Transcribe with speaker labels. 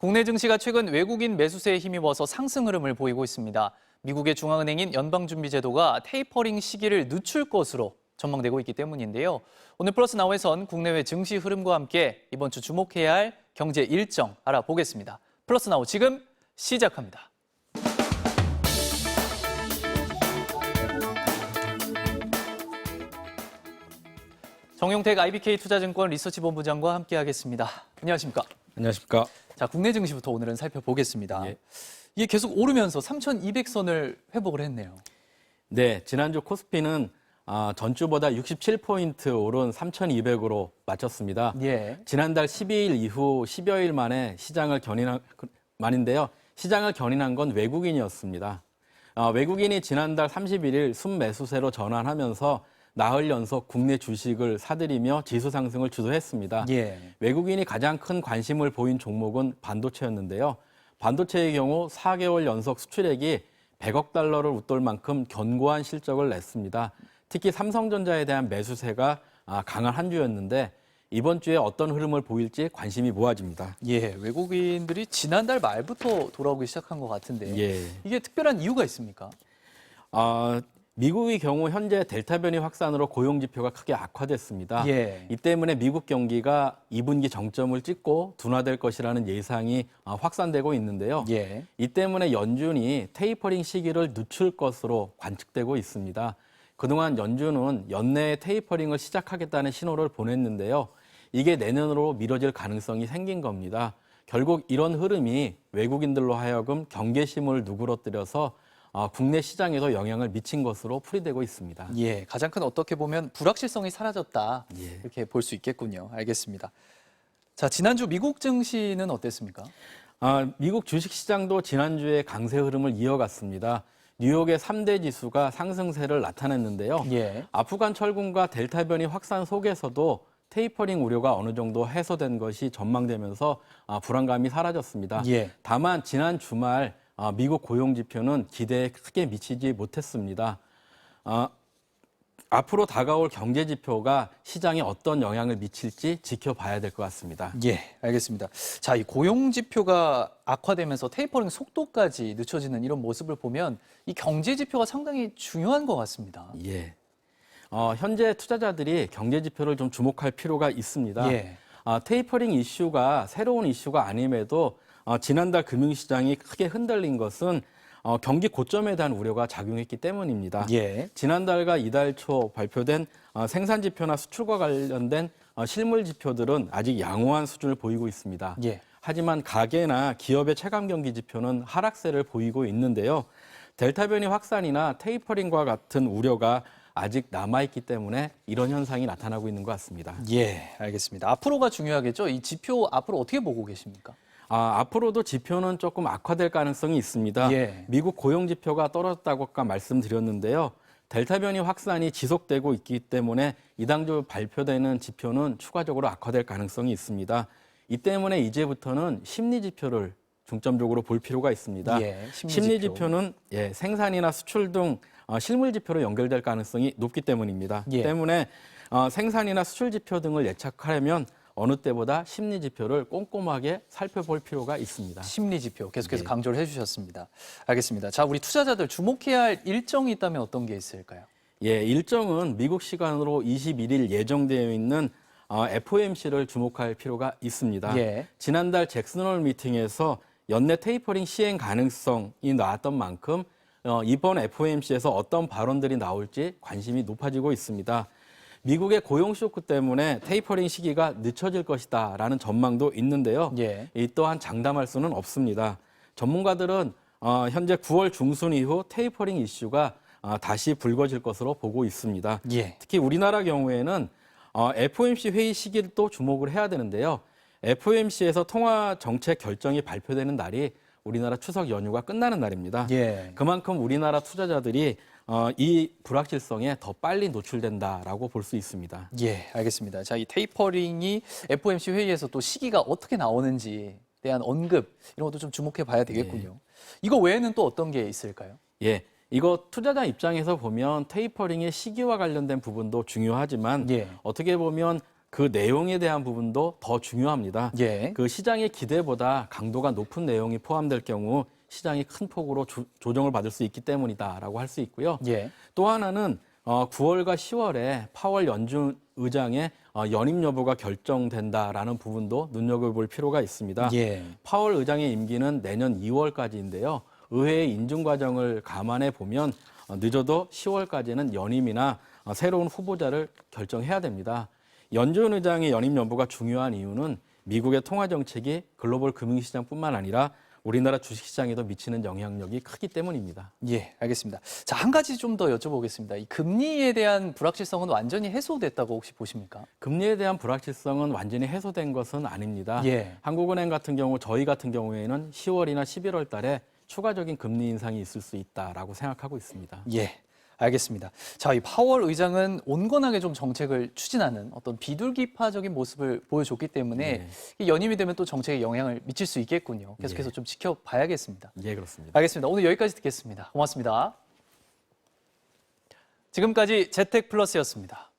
Speaker 1: 국내 증시가 최근 외국인 매수세에 힘입어서 상승 흐름을 보이고 있습니다. 미국의 중앙은행인 연방준비제도가 테이퍼링 시기를 늦출 것으로 전망되고 있기 때문인데요. 오늘 플러스 나우에선 국내외 증시 흐름과 함께 이번 주 주목해야 할 경제 일정 알아보겠습니다. 플러스 나우 지금 시작합니다. 정용택 IBK 투자증권 리서치본부장과 함께하겠습니다. 안녕하십니까?
Speaker 2: 안녕하십니까?
Speaker 1: 자, 국내 증시부터 오늘은 살펴보겠습니다.
Speaker 2: 예.
Speaker 1: 이게 계속 오르면서 3,200선을 회복을 했네요.
Speaker 2: 네, 지난주 코스피는 전주보다 67포인트 오른 3,200으로 마쳤습니다.
Speaker 1: 예.
Speaker 2: 지난달 12일 이후 10여일 만에 시장을 견인한 건 외국인이었습니다. 외국인이 지난달 31일 순매수세로 전환하면서 나흘 연속 국내 주식을 사들이며 지수 상승을 주도했습니다.
Speaker 1: 예.
Speaker 2: 외국인이 가장 큰 관심을 보인 종목은 반도체였는데요. 반도체의 경우 4개월 연속 수출액이 100억 달러를 웃돌 만큼 견고한 실적을 냈습니다. 특히 삼성전자에 대한 매수세가 강한 한 주였는데 이번 주에 어떤 흐름을 보일지 관심이 모아집니다.
Speaker 1: 예, 외국인들이 지난달 말부터 돌아오기 시작한 것 같은데
Speaker 2: 예.
Speaker 1: 이게 특별한 이유가 있습니까?
Speaker 2: 미국의 경우 현재 델타 변이 확산으로 고용 지표가 크게 악화됐습니다.
Speaker 1: 예.
Speaker 2: 이 때문에 미국 경기가 2분기 정점을 찍고 둔화될 것이라는 예상이 확산되고 있는데요.
Speaker 1: 예.
Speaker 2: 이 때문에 연준이 테이퍼링 시기를 늦출 것으로 관측되고 있습니다. 그동안 연준은 연내에 테이퍼링을 시작하겠다는 신호를 보냈는데요. 이게 내년으로 미뤄질 가능성이 생긴 겁니다. 결국 이런 흐름이 외국인들로 하여금 경계심을 누그러뜨려서 국내 시장에도 영향을 미친 것으로 풀이되고 있습니다.
Speaker 1: 예, 가장 큰 어떻게 보면 불확실성이 사라졌다.
Speaker 2: 예.
Speaker 1: 이렇게 볼 수 있겠군요. 알겠습니다. 자, 지난주 미국 증시는 어땠습니까?
Speaker 2: 미국 주식시장도 지난주에 강세 흐름을 이어갔습니다. 뉴욕의 3대 지수가 상승세를 나타냈는데요.
Speaker 1: 예.
Speaker 2: 아프간 철군과 델타 변이 확산 속에서도 테이퍼링 우려가 어느 정도 해소된 것이 전망되면서 불안감이 사라졌습니다.
Speaker 1: 예.
Speaker 2: 다만 지난 주말 미국 고용 지표는 기대에 크게 미치지 못했습니다. 앞으로 다가올 경제 지표가 시장에 어떤 영향을 미칠지 지켜봐야 될 것 같습니다.
Speaker 1: 예, 알겠습니다. 자, 이 고용 지표가 악화되면서 테이퍼링 속도까지 늦춰지는 이런 모습을 보면 이 경제 지표가 상당히 중요한 것 같습니다.
Speaker 2: 예. 현재 투자자들이 경제 지표를 좀 주목할 필요가 있습니다.
Speaker 1: 예.
Speaker 2: 테이퍼링 이슈가 새로운 이슈가 아님에도 지난달 금융시장이 크게 흔들린 것은 경기 고점에 대한 우려가 작용했기 때문입니다.
Speaker 1: 예.
Speaker 2: 지난달과 이달 초 발표된 생산 지표나 수출과 관련된 실물 지표들은 아직 양호한 수준을 보이고 있습니다.
Speaker 1: 예.
Speaker 2: 하지만 가계나 기업의 체감 경기 지표는 하락세를 보이고 있는데요. 델타 변이 확산이나 테이퍼링과 같은 우려가 아직 남아있기 때문에 이런 현상이 나타나고 있는 것 같습니다.
Speaker 1: 예, 알겠습니다. 앞으로가 중요하겠죠? 이 지표 앞으로 어떻게 보고 계십니까?
Speaker 2: 앞으로도 지표는 조금 악화될 가능성이 있습니다.
Speaker 1: 예.
Speaker 2: 미국 고용 지표가 떨어졌다고 아까 말씀드렸는데요. 델타 변이 확산이 지속되고 있기 때문에 이당 주 발표되는 지표는 추가적으로 악화될 가능성이 있습니다. 이 때문에 이제부터는 심리 지표를 중점적으로 볼 필요가 있습니다.
Speaker 1: 예,
Speaker 2: 심리 지표는 생산이나 수출 등 실물 지표로 연결될 가능성이 높기 때문입니다.
Speaker 1: 예.
Speaker 2: 때문에 생산이나 수출 지표 등을 예측하려면 어느 때보다 심리 지표를 꼼꼼하게 살펴볼 필요가 있습니다.
Speaker 1: 심리 지표 계속해서
Speaker 2: 예.
Speaker 1: 강조를 해주셨습니다. 알겠습니다. 자, 우리 투자자들 주목해야 할 일정이 있다면 어떤 게 있을까요?
Speaker 2: 예, 일정은 미국 시간으로 21일 예정되어 있는 FOMC를 주목할 필요가 있습니다.
Speaker 1: 예.
Speaker 2: 지난달 잭슨홀 미팅에서 연내 테이퍼링 시행 가능성이 나왔던 만큼 이번 FOMC에서 어떤 발언들이 나올지 관심이 높아지고 있습니다. 미국의 고용 쇼크 때문에 테이퍼링 시기가 늦춰질 것이다라는 전망도 있는데요.
Speaker 1: 예.
Speaker 2: 이 또한 장담할 수는 없습니다. 전문가들은 현재 9월 중순 이후 테이퍼링 이슈가 다시 불거질 것으로 보고 있습니다.
Speaker 1: 예.
Speaker 2: 특히 우리나라 경우에는 FOMC 회의 시기를 또 주목을 해야 되는데요. FOMC에서 통화 정책 결정이 발표되는 날이 우리나라 추석 연휴가 끝나는 날입니다.
Speaker 1: 예.
Speaker 2: 그만큼 우리나라 투자자들이 이 불확실성에 더 빨리 노출된다라고 볼 수 있습니다.
Speaker 1: 예, 알겠습니다. 자, 이 테이퍼링이 FOMC 회의에서 또 시기가 어떻게 나오는지에 대한 언급 이런 것도 좀 주목해 봐야 되겠군요. 이거 외에는 또 어떤 게 있을까요?
Speaker 2: 예, 이거 투자자 입장에서 보면 테이퍼링의 시기와 관련된 부분도 중요하지만
Speaker 1: 예.
Speaker 2: 어떻게 보면 그 내용에 대한 부분도 더 중요합니다.
Speaker 1: 예.
Speaker 2: 그 시장의 기대보다 강도가 높은 내용이 포함될 경우 시장이 큰 폭으로 조정을 받을 수 있기 때문이다라고 할 수 있고요.
Speaker 1: 예.
Speaker 2: 또 하나는 9월과 10월에 파월 연준 의장의 연임 여부가 결정된다라는 부분도 눈여겨볼 필요가 있습니다.
Speaker 1: 예.
Speaker 2: 파월 의장의 임기는 내년 2월까지인데요. 의회의 인준 과정을 감안해 보면 늦어도 10월까지는 연임이나 새로운 후보자를 결정해야 됩니다. 연준 의장의 연임 여부가 중요한 이유는 미국의 통화 정책이 글로벌 금융시장뿐만 아니라 우리나라 주식시장에도 미치는 영향력이 크기 때문입니다.
Speaker 1: 예, 알겠습니다. 자, 한 가지 좀 더 여쭤보겠습니다. 이 금리에 대한 불확실성은 완전히 해소됐다고 혹시 보십니까?
Speaker 2: 금리에 대한 불확실성은 완전히 해소된 것은 아닙니다.
Speaker 1: 예.
Speaker 2: 한국은행 같은 경우, 저희 같은 경우에는 10월이나 11월 달에 추가적인 금리 인상이 있을 수 있다라고 생각하고 있습니다.
Speaker 1: 예, 알겠습니다. 자, 이 파월 의장은 온건하게 좀 정책을 추진하는 어떤 비둘기파적인 모습을 보여줬기 때문에 이 연임이 되면 또 정책에 영향을 미칠 수 있겠군요. 계속해서 좀 지켜봐야겠습니다.
Speaker 2: 예, 그렇습니다.
Speaker 1: 알겠습니다. 오늘 여기까지 듣겠습니다. 고맙습니다. 지금까지 재택플러스였습니다.